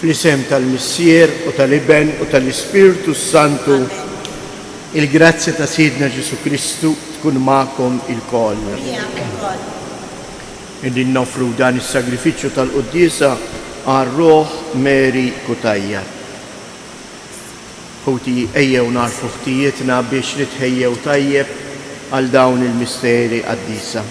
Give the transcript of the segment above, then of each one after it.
Fl-isem tal-Missier u tal-Iben u tal-Ispiritu Santu, il-grazzja ta' Sidna Ġesu Kristu tkun magħkom il-koll. Qegħdin nofru dan is-sagrifiċċju tal-Qudiesa għar-Ruħ Meri Kutajjar. Ħuti ejjew narfu ħtijietna biex nitħejjew tajjeb għal dawn il-misteri qaddisa.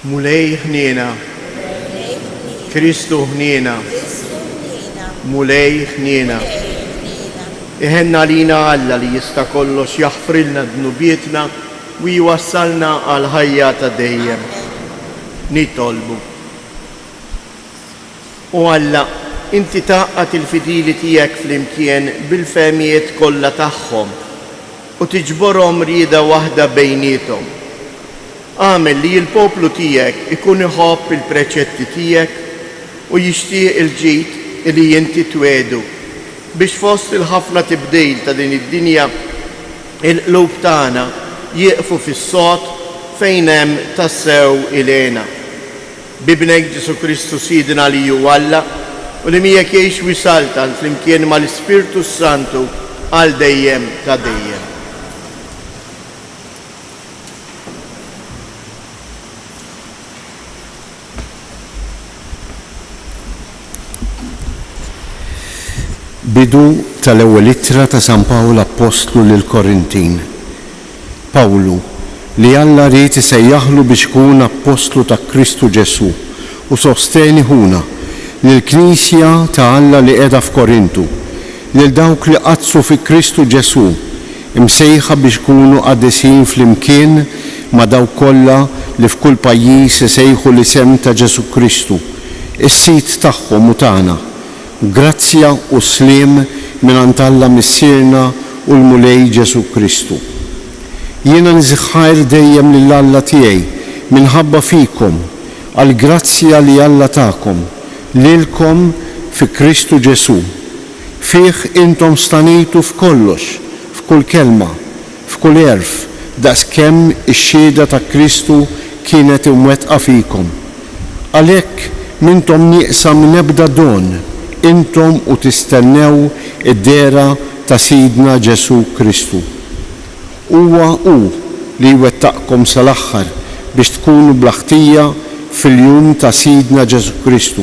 Mulej ħniena, Kristu ħniena, mulej ħniena. Iħenna lina Alla li jista' kollox jaħfrilna dnubietna u jwassalna għal ħajja ta' dejjem. Nitolbu. U Alla, inti taqqat il-fidili tiegħek flimkien bil-fehmijiet kollha tagħhom u tiġborhom rieda waħda bejniethom. Għamel li l-poplu tiegħek ikun iħobb il-preċetti tiegħek u jixtieq il-ġid li inti twedu biex fost il-ħafna tibdil ta' din id-dinja il-qlub tagħna jieqfu fis-sod fejn hemm tassew ilena. Bibnek Ġesu Kristu Sidna li hu Alla u li miegħek jgħix wisalta flimkien mal-Ispiritu Santu għal dejjem ta' dejjem. Bidu tal-ewwel ittra ta' San Pawlu Apostlu lil Korintin. Pawlu li Alla ried isejjaħlu biex ikun Apostlu ta' Kristu Ġesu u sosteni ħuna lill-Knisja ta' Alla li qiegħda f'Korintu, lil dawk li qazzu fi Kristu Ġesu, imsejħa biex ikunu qaddisin flimkien ma' dawk kollha li f'kull pajjiż isejħu l-isem ta' Ġesu Kristu, is-sit tagħhom u tagħna. Grazzja u sliem mingħand Alla missierna u l-mulej Ġesu Kristu. Jiena niżħajr dejjem lil Alla tiegħi minħabba fikom għal grazzja li Alla tagħkom lilkom fi Kristu Ġesu. Fih intom stanitu f'kollox, f'kull kelma, f'kull erf, daqskemm ix-xhieda ta' Kristu kienet imwettqa fikom. Għalhekk m'intom nieqsa minn ebda don intom u tistennew id-dera ta' Sidna Ġesu Kristu. Huwa hu li jwettaqkom sal-aħħar biex tkunu bl-ħtija fil-jum ta' Sidna Ġesu Kristu.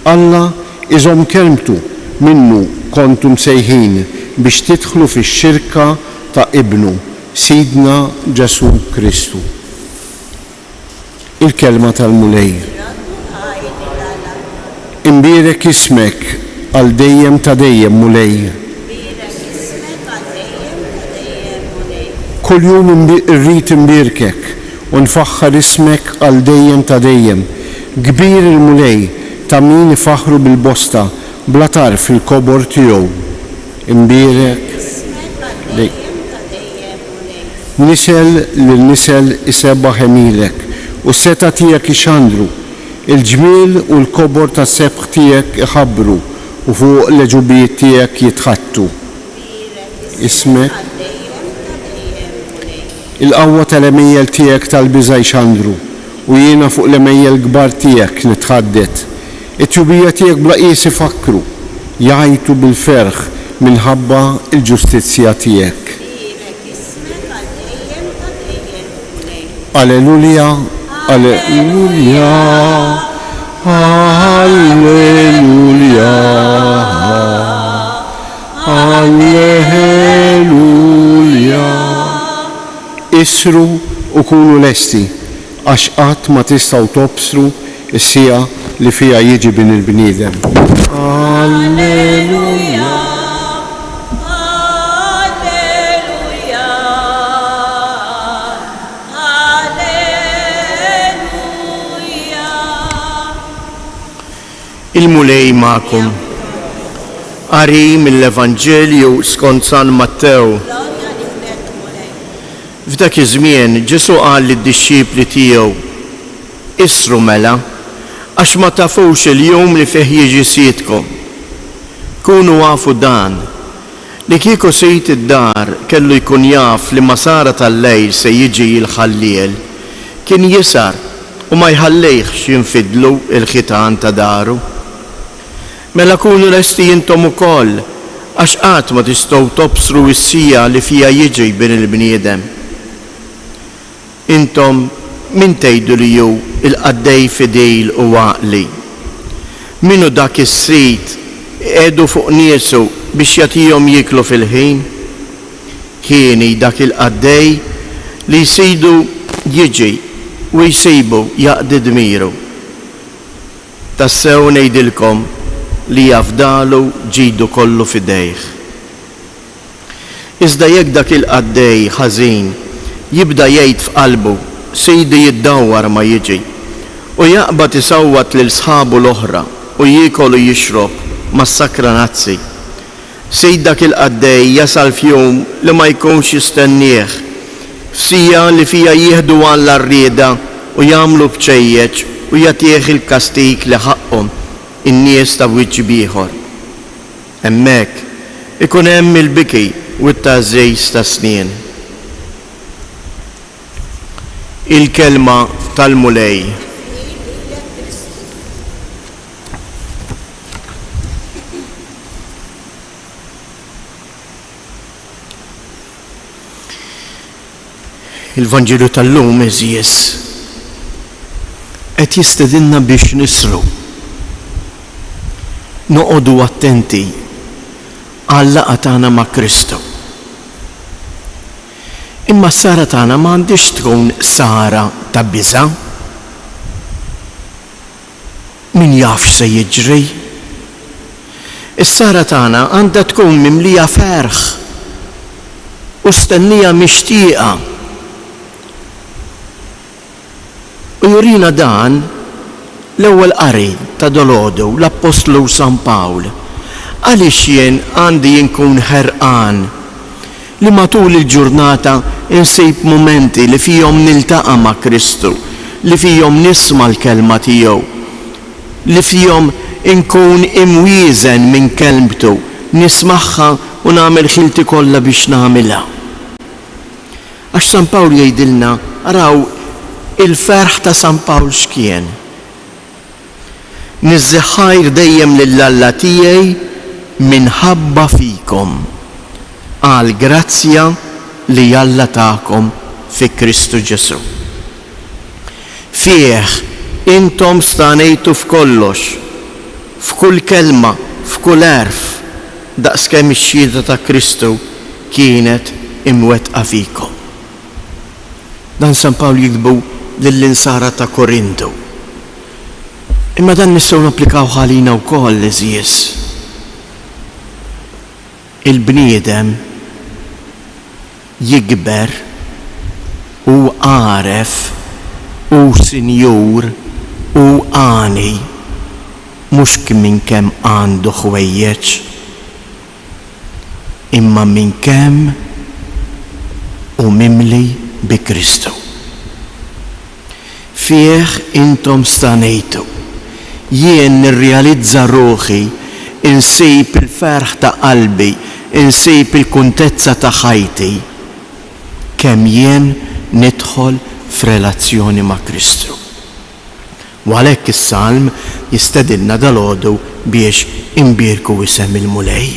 Alla iżom kelmtu minnu kontum sejħin biex tidħlu fix-xirka ta' Ibnu, Sidna Ġesu Kristu. Il-kelma tal-mulej. Imbierek ismek għal dejjem ta' dejjem mulej. Kull jum irrid imbierkek u nfaħħar ismek għal dejjem ta' dejjem. Kbir il-mulej ta' min ifaħru bil-bosta bla tarf il-kobor tiegħu. Imbierek nisel lil nisel isebbaħ emilek u seta tiegħek ixandru. Il-ġmiel u l-kobor ta' sebħ tiegħek iħabbru u fuq l-ġubijiet tiegħek jitħattu. Ismek il-qawwa tal-emejjel tiegħek tal-biża' jxandru u jiena fuq l-emejjel kbar tiegħek nitħaddet. It-tjubija tiegħek bla qies ifakru jgħajtu bil-ferħ minħabba l-ġustizzja tiegħek. Alleluja. Alleluja, alleluja, alleluja. Isru u kunu lesti, għax qatt ma tistgħu tobsru is-sija li fiha jiġi bin il-bniedem. Alleluja. Il-mulej magħkom. Qari mill-Evanġelju skont San Mattew. F'dak iż-żmien Ġesu qal lid-dixxipli tiegħu: Isru mela, għax ma tafux il-jum li fih jiġi siedkom. Kunu għafu dan, li kieku sejt id-dar kellu jkun jaf li masara tal-lejl se jiġi l-ħalliel, kien jisar u ma jħallejħx jinfidlu il-ħitan ta' daru. Mela kunu lesti jintom ukoll, għax qatt ma tistgħu tobsru s-sija li fija jiġi bin il-bniedem. Intom min tgħidu li ju il-qaddej fidejl u għaqli. Minu dak is-sit edu fuq niesu biex jagħtihom jiklu fil-ħin? Kieni dak il-qaddej li jsidu jiġi u jsibu jaqdi dmiru. Tassew ngħidilkom li jafdalu ġidu kollu fidejh. Iżda jekk dak il-qaddej ħażin jibda jgħid f'qalbu sejdi jiddawwar ma jiġi u jaqbad isawwat lil sħabu l-oħra u jiekol u jixrob mas-sakranazzi. Sejd dak il-qaddej jasal f'jum li ma jkunx jistennieh, f'sija li fija jieħdu għall rieda u jagħmlu bċejjeġ u jagħtih il-kastik li ħaqhom in-nies ta' wiċċ ieħor. Hemmhekk ikun hemm il-biki u t-tażejs ta' snien. Il-kelma tal-mulej. Il-Vanġelu tal-lum eżies qed jistedinna biex nisru. Noqogħdu attenti għall-laqgħa tagħna ma' Kristu. Imma s-sara tagħna m'għandix tkun sara ta' biża'. Min jaf se jiġri? Is-sara tagħna għandha tkun mimlija ferħ u stennija mixtieqa. U jurina dan l-ewwel qari ta' dolodu l-Apostlu San Pawl. Għaliex jien għandi jinkun ħerqan li matul il-ġurnata insejb momenti li fihom niltaqa' ma' Kristu, li fihom nisma' l-kelma tiegħu, li fihom inkun imwieżen minn kelmtu, nismagħha u nagħmel ħilti kollha biex nagħmilha. Għax San Pawl jgħidilna, araw il-ferħ ta' San Pawl x'kien. Nizzeħħajr dejjem lill-Alla tiegħi minħabba fikom għal grazzja li Alla tagħkom fi Kristu Ġesu. Fih intom stanejtu f'kollox, f'kull kelma, f'kull erf, daqskemm ix-xhieda ta' Kristu kienet imwettqa fikom. Dan San Pawl jikbu lill-insara ta' Korintu. Imma dan nistgħu napplikaw ħalina wkoll eżies. Il-bniedem jikber u għaref u sinjur u għani mhux minn kemm għandu ħwejjeġ imma minn kemm u mimli bi Kristu. Fih intom stanejtu, jien nirrealizza ruħi, insejb il-ferħ ta' qalbi, insejb il-kuntezza ta' ħajti, kemm jien nidħol f'relazzjoni ma' Kristu. U għalhekk is-salm jistedilna dalgħodu biex imbierku isem il-mulej.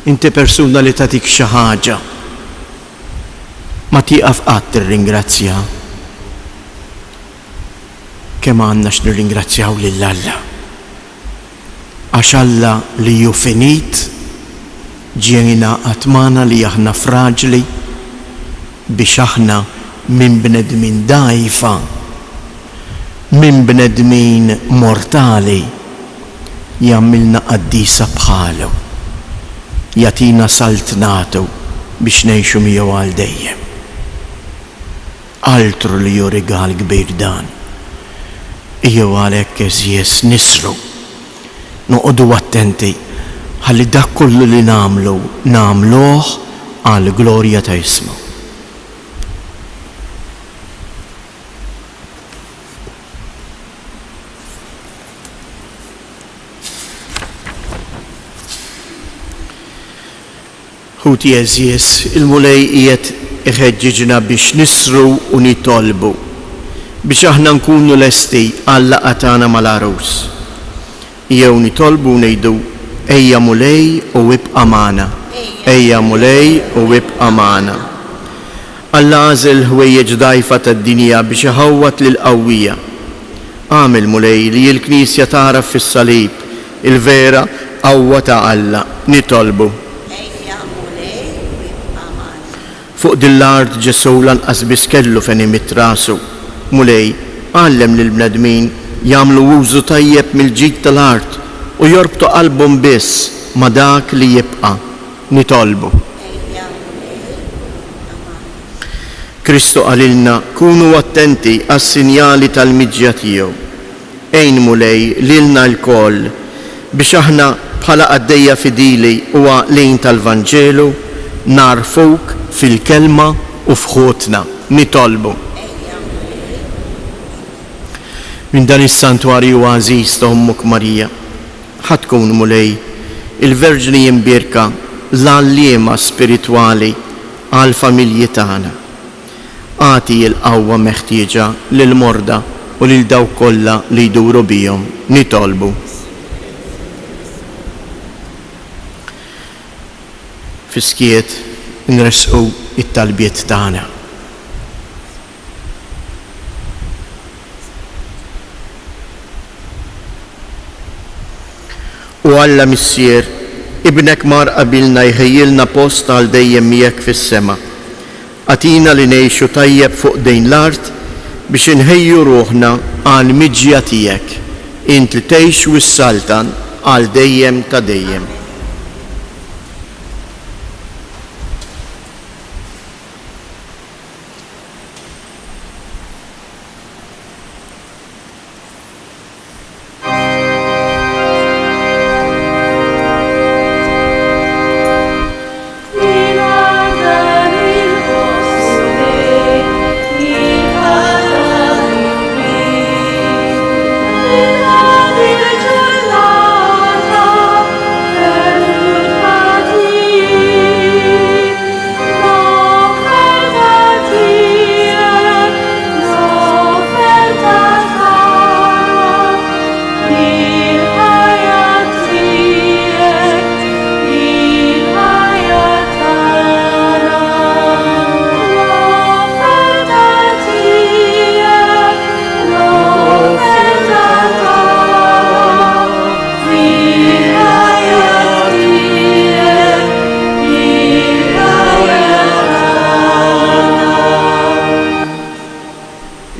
Inti persuna li tagħtik xi ħaġa, ma tieqaf qatt tirringrazzja. Kemm għandna x'nirringrazzjaw lill-Alla. Għax Alla li hu finit ġiena qatmana li aħna fraġli biex aħna minn bnedmin dgħajfa, minn bnedmin mortali jagħmilna qaddisa bħalu, jagħtina saltnatu biex ngħixu miegħu għal dejjem. Altru li hu rigal kbir dan. Jew għalhekk eżies nisru, noqogħdu attenti ħalli dak kollu li nagħmluh għal glorja ta' ismu. Ħuti eżies, il-mulej qiegħed iħeġġiġna biex nisru u nitolbu, biex aħna nkunu lesti għall-laqgħa tagħna mal-arus. Jew nitolbu ngħidu ejja mulej u ibqa' magħna, ejja mulej u ibqa' magħna. Alla għażel ħwejjeġ dgħajfa tad-dinja biex iħawwat lill-qawwija. Għamel mulej li l-Knisja taraf fis-salib il-vera qawwa ta' Alla, nitolbu. Fuq din l-art Ġesu lanqas biss kellu fejn imitt rasu. Mulej għallem lill-bnedmin jagħmlu użu tajjeb mill-ġid tal-art u jorbtu qalbhom biss ma' dak li jibqa', nitolbu. Kristu qalilna kunu attenti għas-sinjali tal-miġja tiegħu. Ejn mulej lilna l-koll biex aħna bħala għaddejja fidili u għaqlin tal-Vanġelu narfuk fil-kelma u fħutna, nitolbu. Min dan is-santwarju għażiż ta' Ummuk Marija, ħatkun mulej il-Verġni jimbirka l-għalliema spiritwali għal-familji tagħna. Għati l-qawwa meħtieġa lil-morda u lil dawk kollha li jduru bihom, nitolbu. Fiskiet nresqu it-talbiet tagħna. U Alla missier, ibnek mar qabilna jħejjilna post għal dejjem miegħek fis-sema. Għatina li ngħixu tajjeb fuq dejn l-art biex inħejju ruħna għal miġja tiegħek, int li tgħix wis-saltan għal dejjem ta' dejjem.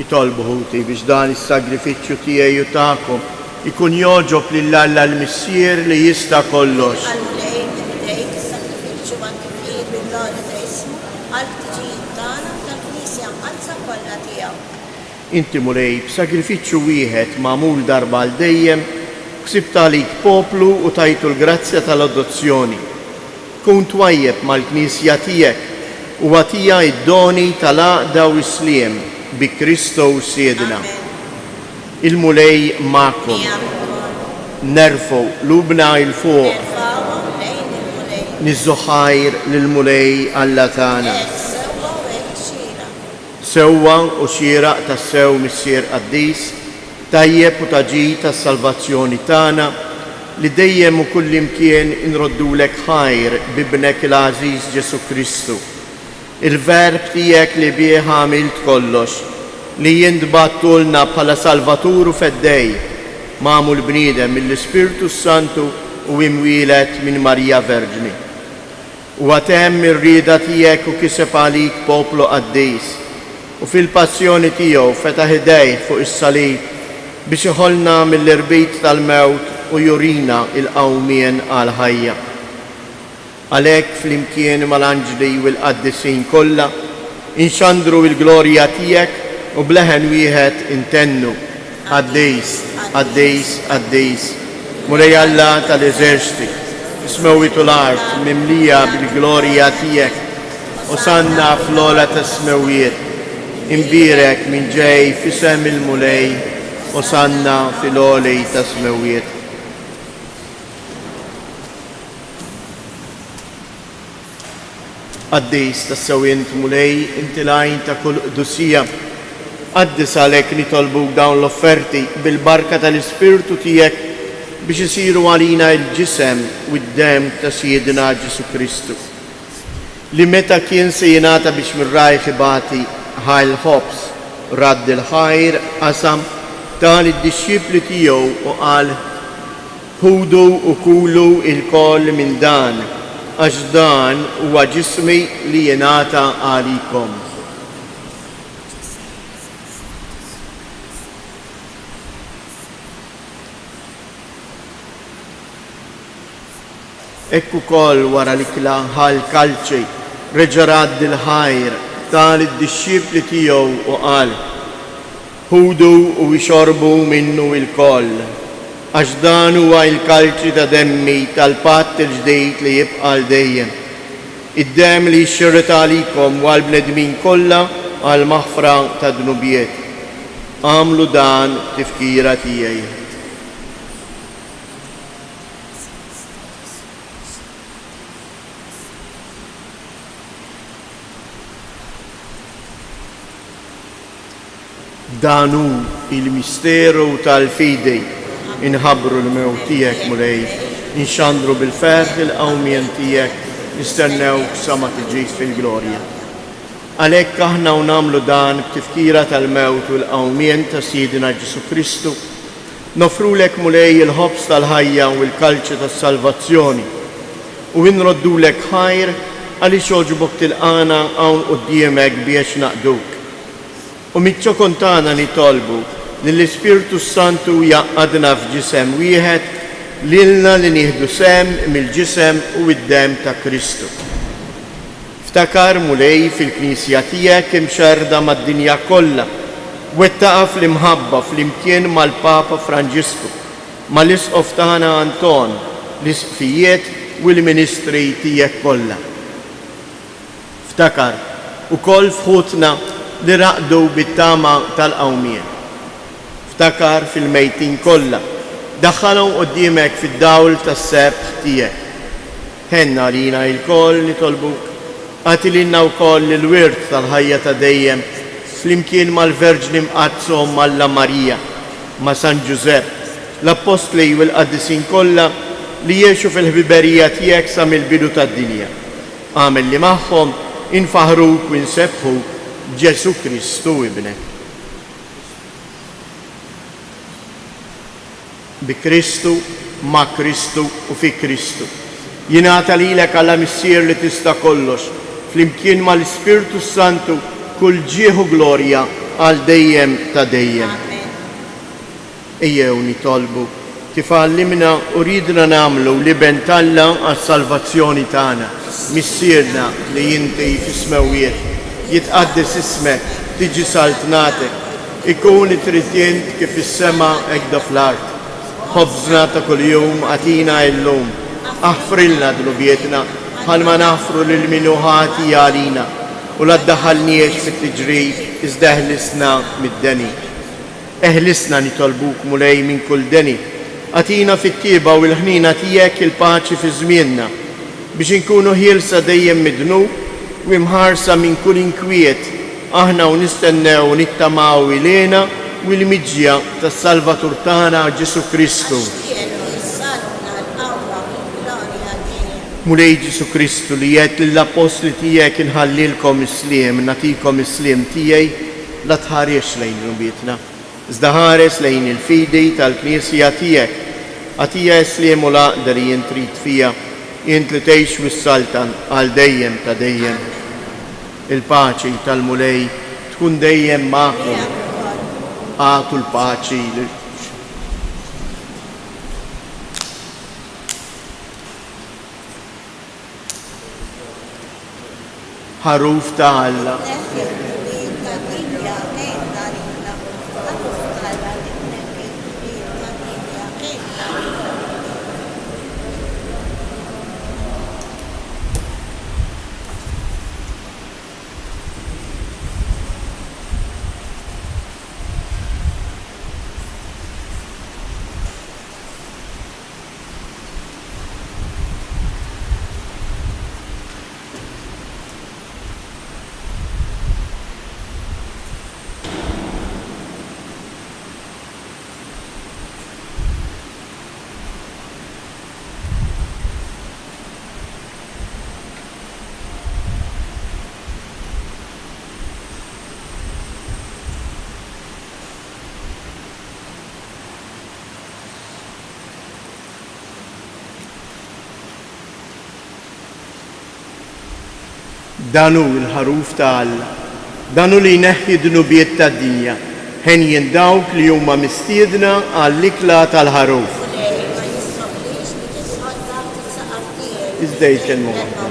Tolbu ħuti biex dan is-sagrifiċċju tiegħi u tagħkom ikun joġob lil Alla l-Missier li jista' kollox. Inti mulej b'sagrifiċċju wieħed magħmul darba għal dejjem ksibt għalik poplu u tajtu l-grazzja tal-adozzjoni. Kun twajjeb mal-Knisja tiegħek u għatija id-doni tal-għaqda u s-sliem bi Kristu siedna. Il-mulej ma'kom. Nerfu lubna il-fuq. Nizzuħajr lil-mulej Alla tagħna. Sewwa u xieraq tas-sew missier qaddis, tajjeb u taġi tas-salvazzjoni tagħna li dejjem u kullimkien inroddulek ħajr bibnek il-għażiż Ġesu Kristu. Il-verb tiegħek li bih għamilt kollox, li jintbattulna bħala Salvaturu feddej, magħmul bniedem mill-Ispirtu Santu u imwielet minn Marija Verġni. U għatemm ir-rieda tiegħek u kiseb għalik poplu qaddis, u fil-passjoni tiegħu fetaħ idejh fuq is-salib biex iħollna mill-irbit tal-mewt u jurina il-qawmien għal ħajja. Għalhekk flimkien mal-anġli u l-qaddisin kollha inxandru l-glorja tiegħek u bleħen wieħed intennu Għaddejs, għaddejs, għaddejs, mulej Alla tal-eżerċiti, smewitu l-art mimlija bil-glorja tiegħek u sanna fl-ola tas-smewiet, imbirek minn ġej fisem il-mulej u sanna fil-olej tas-smewiet. Qaddis tas-sewint mulej inti lajn ta' kull qdusija. Qaddis għalhekk nitolbuk dawn l-offerti bil-barka tal-Ispirtu tiegħek biex isiru għalina l-ġisem u d-dem ta' Siedina Ġesu Kristu. Li meta kien se jingħata biex mir-rajħ ibati ħajl ħobs radd il-ħajr qasam tal id-disċipli tiegħu u qal ħudu u kulu il-koll minn dan għax dan huwa ġismi li jingħata għalikom. Ekku kol wara li kla ħal kalċi reġa' radd il-ħajr tal id-disċipli tiegħu u qal ħudu u jxorbu minnu il-koll għax dan huwa l-kalċi ta' demmi tal-patt il-ġdejt li jibqa' dejjem. Id-dem li jxirret għalikom u għall-bnedmin kollha għal maħfra ta' dnubiet. Għamlu dan tifkira tiegħi. Danu il-misteru tal-fidej inħabru l-mewt tiegħek mulej, inxandru bil-ferħ il-qawmien tiegħek, nistennew sa ma tiġix fil-glorja. Għalhekk aħna u nagħmlu dan b'tifkira tal-mewt u l-qawmien ta' Siedina Ġesu Kristu, nofrulek mulej il-ħobs tal-ħajja u l-kalċi tas-salvazzjoni u nroddulek ħajr għaliex oġbok tilqana hawn quddiemek biex naqduk. U mitċo kontana nitolbu li l-Ispirtu Santu jaqadna f'ġisem wieħed lilna li nieħdu sem mill-ġisem u id-dem ta' Kristu. Ftakar mulej fil-Knisja tiegħek imxerda mad-dinja kollha, wettaqa fl-imħabba fl-imkien mal-Papa Franġisku, mal-Isqof tagħna Anton, l-isqfijiet u l-ministri tiegħek kollha. Ftakar ukoll fħutna li raqdu bit-tama tal-qawmien. Ftakar fil-mejtin kollha, daħħalhom quddiemek fid-dawl tas-sebħ tiegħek. Ħenna lina l-koll nitolbuk, għati lilna wkoll il-wirt tal-ħajja ta' dejjem flimkien mal-Verġni mqazzhom Alla Marija, ma' San Ġusepp, l-Apostli u l-Qaddisin kollha li jgħixu fil-ħbiberija tiegħek sa mill-bidu tad-dinja. Għamel li magħhom infaħruk u nsebħuk Ġesu Kristu ibnek. Bi Kristu, ma' Kristu u fi Kristu. Jingħata lilek għalla missier li tista' kollox, flimkien mal-Ispirtu Santu kull ġieħu glorja għal dejjem ta' dejjem. Ejjew nitolbu kif għallimna u ridna nagħmlu li bentalla għas-salvazzjoni tagħna, missierna li inti fis-smawiet jitqaddis ismek, tiġi saltnatek, ikun it-tritjent kif is-sema hekk fl-art. Ħobżna ta' kuljum għatina llum, aħfrilna dnubietna bħalma naħfru lil min ħati għalina u la ddaħħalniex fit-tiġrid iżda eħlisna mid-deni. Eħlisna nitolbuk mulej minn kull deni, għatina fit-tieba u l-ħnina tiegħek il-paċi fi żmienna biex inkunu ħielsa dejjem midnub u imħarsa minn kull inkwiet, aħna u nistennew nittamaw ilena u l-miġja tas-Salvatur tagħna Ġesu Kristu. Mulej Ġesu Kristu li jgħid lill-apostli tiegħek inħallilkom isliem, nagħtikom isliem tiegħi, la tħares lejn rubietna, iżda ħares lejn il-fidi tal-Knisja tiegħek, għatija isliem u laqda li jien trid fija, jien li tgħix mis-saltan għal dejjem ta' dejjem. Il-paċi tal-mulej tkun dejjem magħkom. Għatu l-paċi ħaruf ta' Alla. danu il-ħaruf ta' Alla, danu li jneħħi d-nubiet tad-dinja, ħenjin dawk li huma mistiedna għall-ikla tal-ħaruf. Iżdejt il-muħabba.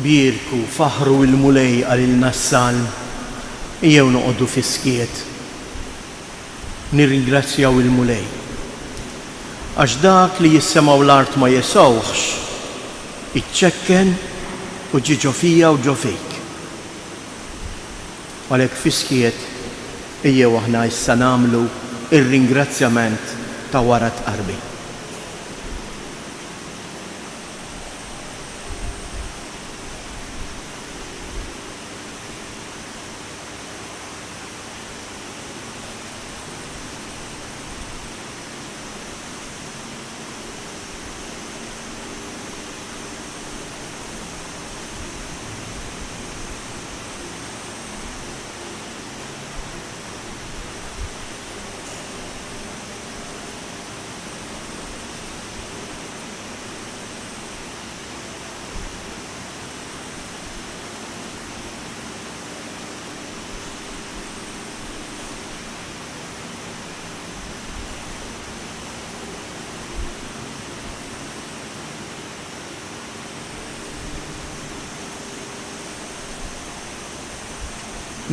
Birku faħru il-mulej għalilna s-salm, jew noqogħdu fiskiet. Nirringrazzjaw il-mulej. Għax dak li jissemaw l-art ma jesawħx, iċċekken u ġi ġofija u ġofik. Għalhekk fiskiet ejjew aħna issa nagħmlu ir-ringrazzjament ta' wara tqarbi.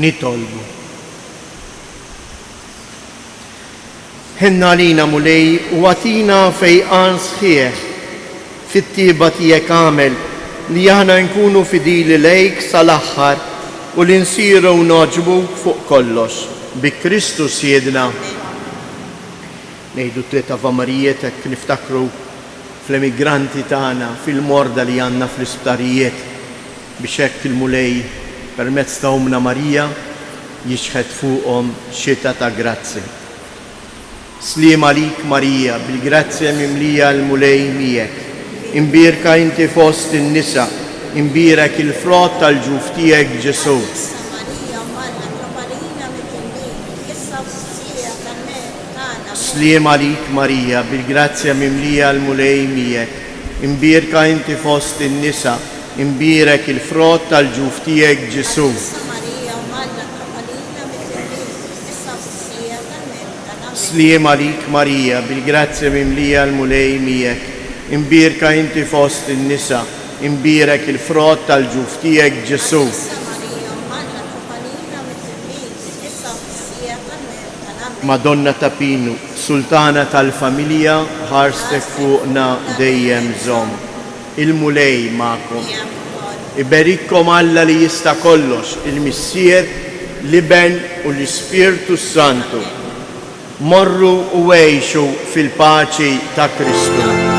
nitolbu. Ħenna lina mulej u għatina fejqan sħiħ fit-tieba tiegħek għamel li aħna nkunu fidili lejk sal-aħħar u li nsiru noġbuk fuq kollox. Bi Kristus jedna. Ngħidu tliet avamarijiet hekk niftakru fl-emigranti tagħna fil-morda li għandna fl-isptarijiet biex hekk il-mulej permezz ta' Umna Marija jixħed fuqhom xita ta' grazzi. Sliem għalik Marija, bil-grazzja mimlija l-mulej miegħek. Imbirka inti fost in-nisa, imbirek il-frott tal-ġuf tiegħek Ġesu. Sliem għalik Marija, bil-grazzja mimlija l-mulej miegħek. Imbirka inti fost in-nisa, imbirek il-frott tal-ġuf tiegħek Ġesu. Sliem għalik Marija, bil-grazzja mimlija l-mulej miegħek. Imbirka inti fost in-nisa, imbirek il-frott tal-ġuf tiegħek Ġesu. Madonna ta' Pinu, Sultana tal-familja, ħarstek fuqna dejjem żomm. Il-mulej magħkom. Iberikkom Alla li jista' kollox, il-Missier, l-Iben u l-Ispirtu Santu. Morru u għejxu fil-paċi ta' Kristu.